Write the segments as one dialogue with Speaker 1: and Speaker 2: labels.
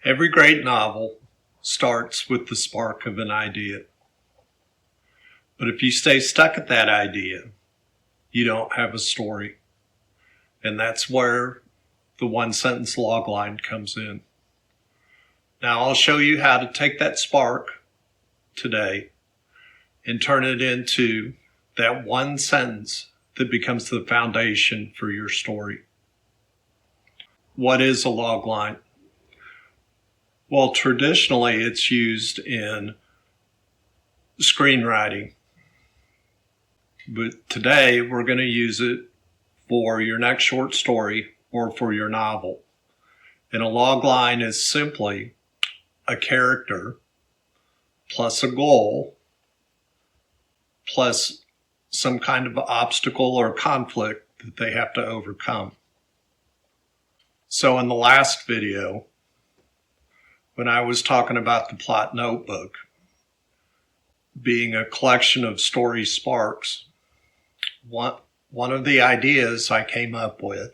Speaker 1: Every great novel starts with the spark of an idea. But if you stay stuck at that idea, you don't have a story. And that's where the one sentence logline comes in. Now I'll show you how to take that spark today and turn it into that one sentence that becomes the foundation for your story. What is a logline? Well, traditionally it's used in screenwriting, but today we're going to use it for your next short story or for your novel. And a logline is simply a character plus a goal plus some kind of obstacle or conflict that they have to overcome. So in the last video, when I was talking about the plot notebook being a collection of story sparks, one of the ideas I came up with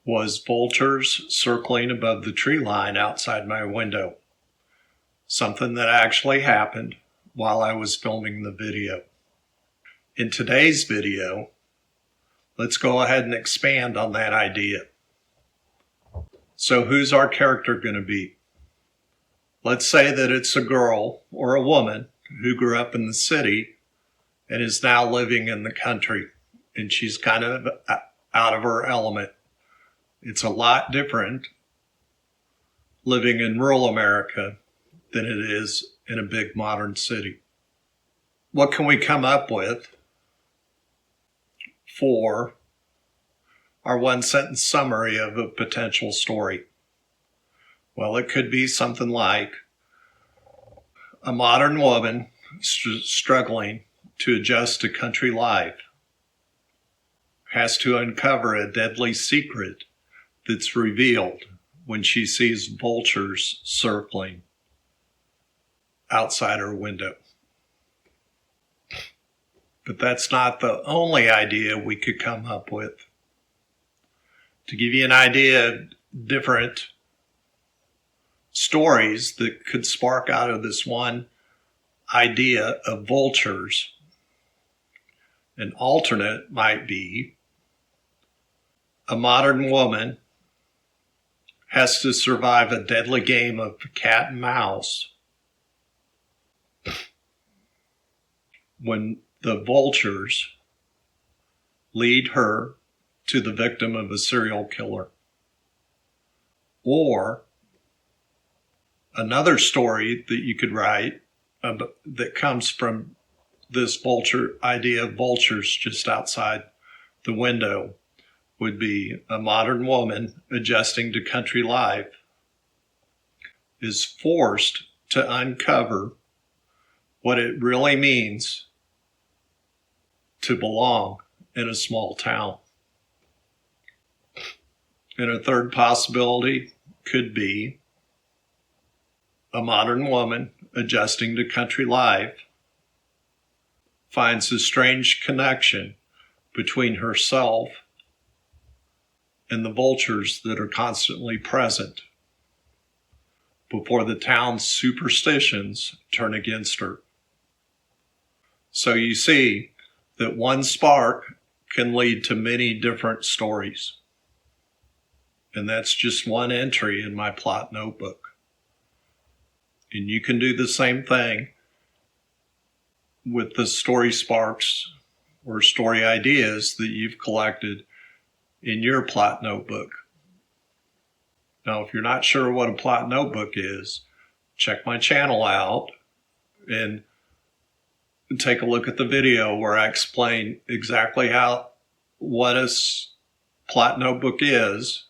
Speaker 1: was vultures circling above the tree line outside my window. Something that actually happened while I was filming the video. In today's video, let's go ahead and expand on that idea. So who's our character going to be? Let's say that it's a girl or a woman who grew up in the city and is now living in the country, and she's kind of out of her element. It's a lot different living in rural America than it is in a big modern city. What can we come up with for our one sentence summary of a potential story? Well, it could be something like a modern woman struggling to adjust to country life has to uncover a deadly secret that's revealed when she sees vultures circling outside her window. But that's not the only idea we could come up with. To give you an idea of different stories that could spark out of this one idea of vultures, an alternate might be a modern woman has to survive a deadly game of cat and mouse when the vultures lead her to the victim of a serial killer. Or another story that you could write that comes from this vulture idea of vultures just outside the window would be a modern woman adjusting to country life is forced to uncover what it really means to belong in a small town. And a third possibility could be a modern woman adjusting to country life finds a strange connection between herself and the vultures that are constantly present before the town's superstitions turn against her. So you see that one spark can lead to many different stories. And that's just one entry in my plot notebook. And you can do the same thing with the story sparks or story ideas that you've collected in your plot notebook. Now, if you're not sure what a plot notebook is, check my channel out and take a look at the video where I explain exactly what a plot notebook is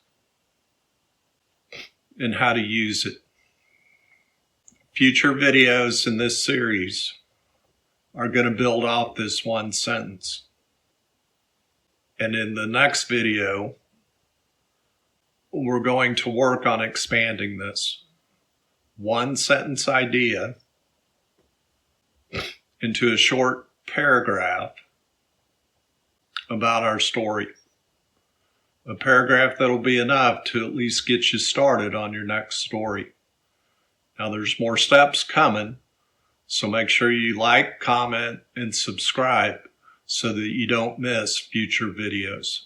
Speaker 1: and how to use it. Future videos in this series are going to build off this one sentence. And in the next video, we're going to work on expanding this one sentence idea into a short paragraph about our story. A paragraph that'll be enough to at least get you started on your next story. Now there's more steps coming, so make sure you like, comment, and subscribe so that you don't miss future videos.